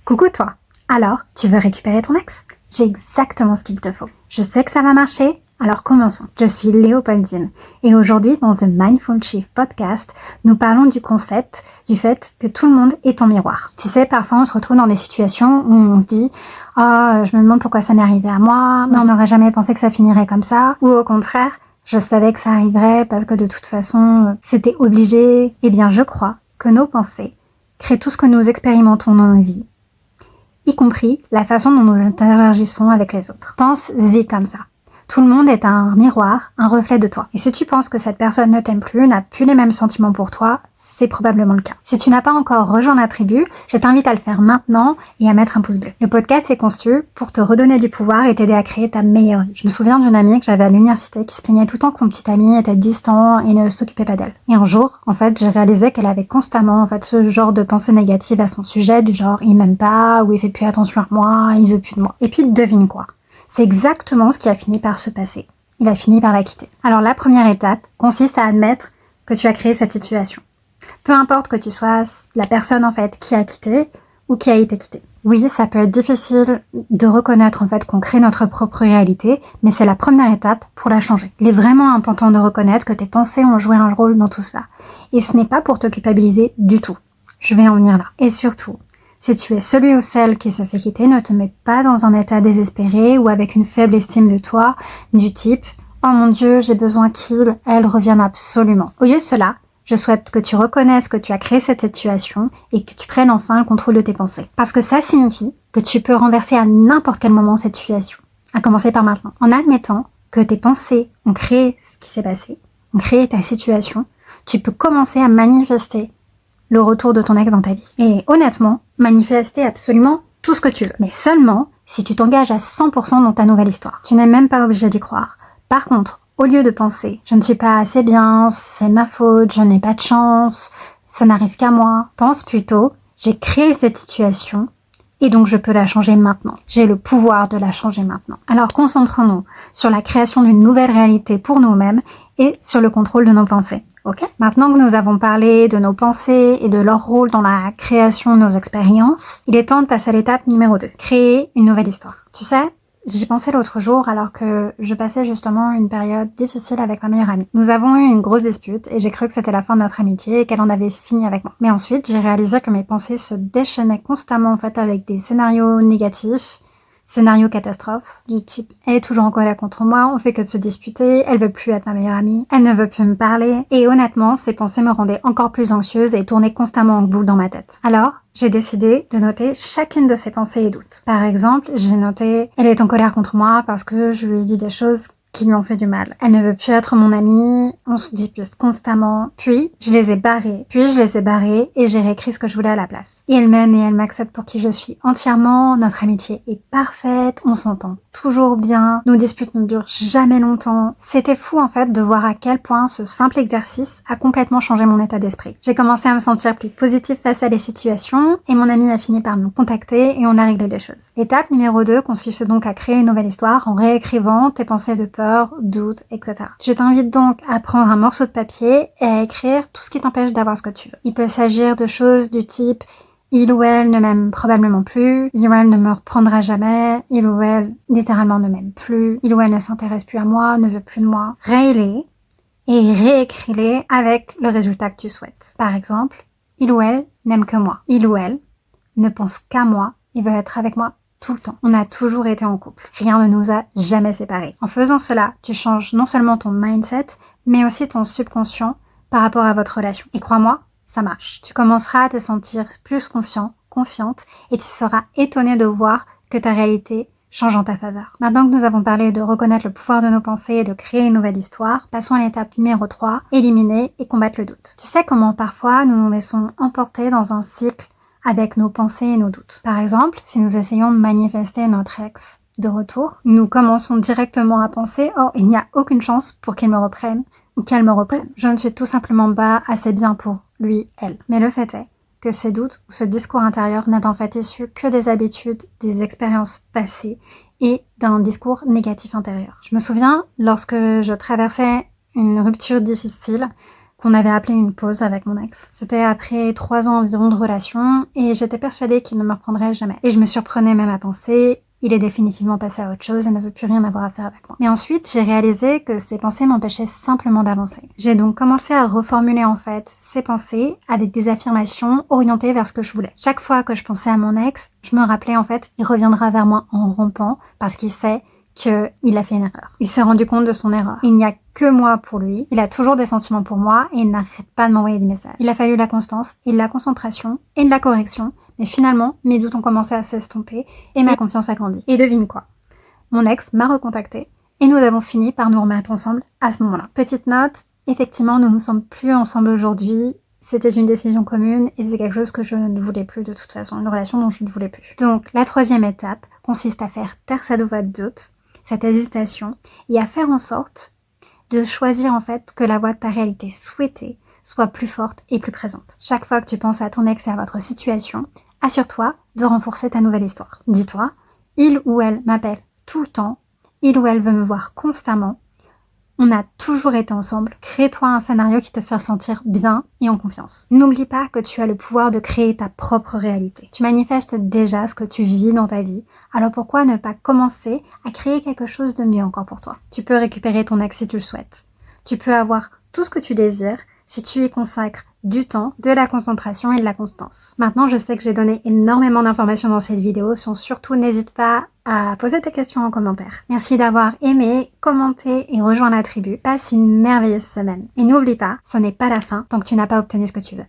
Coucou toi. Alors, tu veux récupérer ton ex? J'ai exactement ce qu'il te faut. Je sais que ça va marcher, alors commençons. Je suis Léopoldine et aujourd'hui dans The Mindful Shift Podcast, nous parlons du concept du fait que tout le monde est ton miroir. Tu sais, parfois on se retrouve dans des situations où on se dit « Oh, je me demande pourquoi ça m'est arrivé à moi, mais on n'aurait jamais pensé que ça finirait comme ça. » Ou au contraire, « Je savais que ça arriverait parce que de toute façon, c'était obligé. » Eh bien, je crois que nos pensées créent tout ce que nous expérimentons dans nos vies, y compris la façon dont nous interagissons avec les autres. Pense-y comme ça. Tout le monde est un miroir, un reflet de toi. Et si tu penses que cette personne ne t'aime plus, n'a plus les mêmes sentiments pour toi, c'est probablement le cas. Si tu n'as pas encore rejoint la tribu, je t'invite à le faire maintenant et à mettre un pouce bleu. Le podcast est conçu pour te redonner du pouvoir et t'aider à créer ta meilleure vie. Je me souviens d'une amie que j'avais à l'université qui se plaignait tout le temps que son petit ami était distant et ne s'occupait pas d'elle. Et un jour, j'ai réalisé qu'elle avait constamment, ce genre de pensées négatives à son sujet, du genre, il m'aime pas, ou il fait plus attention à moi, il veut plus de moi. Et puis, devine quoi? C'est exactement ce qui a fini par se passer. Il a fini par la quitter. Alors la première étape consiste à admettre que tu as créé cette situation. Peu importe que tu sois la personne qui a quitté ou qui a été quittée. Oui, ça peut être difficile de reconnaître qu'on crée notre propre réalité, mais c'est la première étape pour la changer. Il est vraiment important de reconnaître que tes pensées ont joué un rôle dans tout ça. Et ce n'est pas pour te culpabiliser du tout. Je vais en venir là. Et surtout, si tu es celui ou celle qui se fait quitter, ne te mets pas dans un état désespéré ou avec une faible estime de toi, du type « Oh mon Dieu, j'ai besoin elle revienne absolument ». Au lieu de cela, je souhaite que tu reconnaisses que tu as créé cette situation et que tu prennes enfin le contrôle de tes pensées. Parce que ça signifie que tu peux renverser à n'importe quel moment cette situation, à commencer par maintenant. En admettant que tes pensées ont créé ce qui s'est passé, ont créé ta situation, tu peux commencer à manifester le retour de ton ex dans ta vie. Et honnêtement, manifester absolument tout ce que tu veux. Mais seulement si tu t'engages à 100% dans ta nouvelle histoire. Tu n'es même pas obligé d'y croire. Par contre, au lieu de penser « je ne suis pas assez bien, c'est ma faute, je n'ai pas de chance, ça n'arrive qu'à moi », pense plutôt « j'ai créé cette situation et donc je peux la changer maintenant. J'ai le pouvoir de la changer maintenant ». Alors concentrons-nous sur la création d'une nouvelle réalité pour nous-mêmes et sur le contrôle de nos pensées. Ok? Maintenant que nous avons parlé de nos pensées et de leur rôle dans la création de nos expériences, il est temps de passer à l'étape numéro 2. Créer une nouvelle histoire. Tu sais, j'y pensais l'autre jour alors que je passais justement une période difficile avec ma meilleure amie. Nous avons eu une grosse dispute et j'ai cru que c'était la fin de notre amitié et qu'elle en avait fini avec moi. Mais ensuite, j'ai réalisé que mes pensées se déchaînaient constamment avec des scénarios négatifs, scénario catastrophe, du type « elle est toujours en colère contre moi, on fait que de se disputer, elle veut plus être ma meilleure amie, elle ne veut plus me parler ». Et honnêtement, ces pensées me rendaient encore plus anxieuse et tournaient constamment en boucle dans ma tête. Alors, j'ai décidé de noter chacune de ces pensées et doutes. Par exemple, j'ai noté « elle est en colère contre moi parce que je lui ai dit des choses qui lui ont fait du mal. Elle ne veut plus être mon amie, on se dispute constamment. Puis, je les ai barrées. Et j'ai réécrit ce que je voulais à la place. Et elle m'aime et elle m'accepte pour qui je suis entièrement. Notre amitié est parfaite, on s'entend toujours bien. Nos disputes ne durent jamais longtemps. C'était fou de voir à quel point ce simple exercice a complètement changé mon état d'esprit. J'ai commencé à me sentir plus positive face à les situations et mon ami a fini par me contacter et on a réglé les choses. L'étape numéro 2 consiste donc à créer une nouvelle histoire en réécrivant tes pensées de peur, doute, etc. Je t'invite donc à prendre un morceau de papier et à écrire tout ce qui t'empêche d'avoir ce que tu veux. Il peut s'agir de choses du type il ou elle ne m'aime probablement plus, il ou elle ne me reprendra jamais, il ou elle littéralement ne m'aime plus, il ou elle ne s'intéresse plus à moi, ne veut plus de moi. Réécris-les et réécris-les avec le résultat que tu souhaites. Par exemple, il ou elle n'aime que moi, il ou elle ne pense qu'à moi et veut être avec moi tout le temps. On a toujours été en couple. Rien ne nous a jamais séparés. En faisant cela, tu changes non seulement ton mindset, mais aussi ton subconscient par rapport à votre relation. Et crois-moi, ça marche. Tu commenceras à te sentir plus confiante, et tu seras étonné de voir que ta réalité change en ta faveur. Maintenant que nous avons parlé de reconnaître le pouvoir de nos pensées et de créer une nouvelle histoire, passons à l'étape numéro 3, éliminer et combattre le doute. Tu sais comment parfois nous nous laissons emporter dans un cycle avec nos pensées et nos doutes. Par exemple, si nous essayons de manifester notre ex de retour, nous commençons directement à penser « Oh, il n'y a aucune chance pour qu'il me reprenne ou qu'elle me reprenne. Je ne suis tout simplement pas assez bien pour lui, elle. » Mais le fait est que ces doutes ou ce discours intérieur n'est en fait issu que des habitudes, des expériences passées et d'un discours négatif intérieur. Je me souviens, lorsque je traversais une rupture difficile, qu'on avait appelé une pause avec mon ex. C'était après 3 ans environ de relation et j'étais persuadée qu'il ne me reprendrait jamais. Et je me surprenais même à penser, il est définitivement passé à autre chose et ne veut plus rien avoir à faire avec moi. Mais ensuite, j'ai réalisé que ces pensées m'empêchaient simplement d'avancer. J'ai donc commencé à reformuler en fait ces pensées avec des affirmations orientées vers ce que je voulais. Chaque fois que je pensais à mon ex, je me rappelais en fait, il reviendra vers moi en rompant parce qu'il sait qu'il a fait une erreur. Il s'est rendu compte de son erreur. Il n'y a que moi pour lui. Il a toujours des sentiments pour moi et il n'arrête pas de m'envoyer des messages. Il a fallu la constance et de la concentration et de la correction. Mais finalement, mes doutes ont commencé à s'estomper et ma confiance a grandi. Et devine quoi? Mon ex m'a recontacté et nous avons fini par nous remettre ensemble à ce moment-là. Petite note, effectivement, nous ne sommes plus ensemble aujourd'hui. C'était une décision commune et c'est quelque chose que je ne voulais plus de toute façon, une relation dont je ne voulais plus. Donc, la 3e étape consiste à faire taire cette voix de doute, cette hésitation, et à faire en sorte de choisir en fait que la voix de ta réalité souhaitée soit plus forte et plus présente. Chaque fois que tu penses à ton ex et à votre situation, assure-toi de renforcer ta nouvelle histoire. Dis-toi, il ou elle m'appelle tout le temps, il ou elle veut me voir constamment, on a toujours été ensemble, crée-toi un scénario qui te fait sentir bien et en confiance. N'oublie pas que tu as le pouvoir de créer ta propre réalité. Tu manifestes déjà ce que tu vis dans ta vie, alors pourquoi ne pas commencer à créer quelque chose de mieux encore pour toi? Tu peux récupérer ton ex si tu le souhaites. Tu peux avoir tout ce que tu désires si tu y consacres du temps, de la concentration et de la constance. Maintenant, je sais que j'ai donné énormément d'informations dans cette vidéo, surtout n'hésite pas à poser tes questions en commentaire. Merci d'avoir aimé, commenté et rejoint la tribu. Passe une merveilleuse semaine. Et n'oublie pas, ce n'est pas la fin tant que tu n'as pas obtenu ce que tu veux.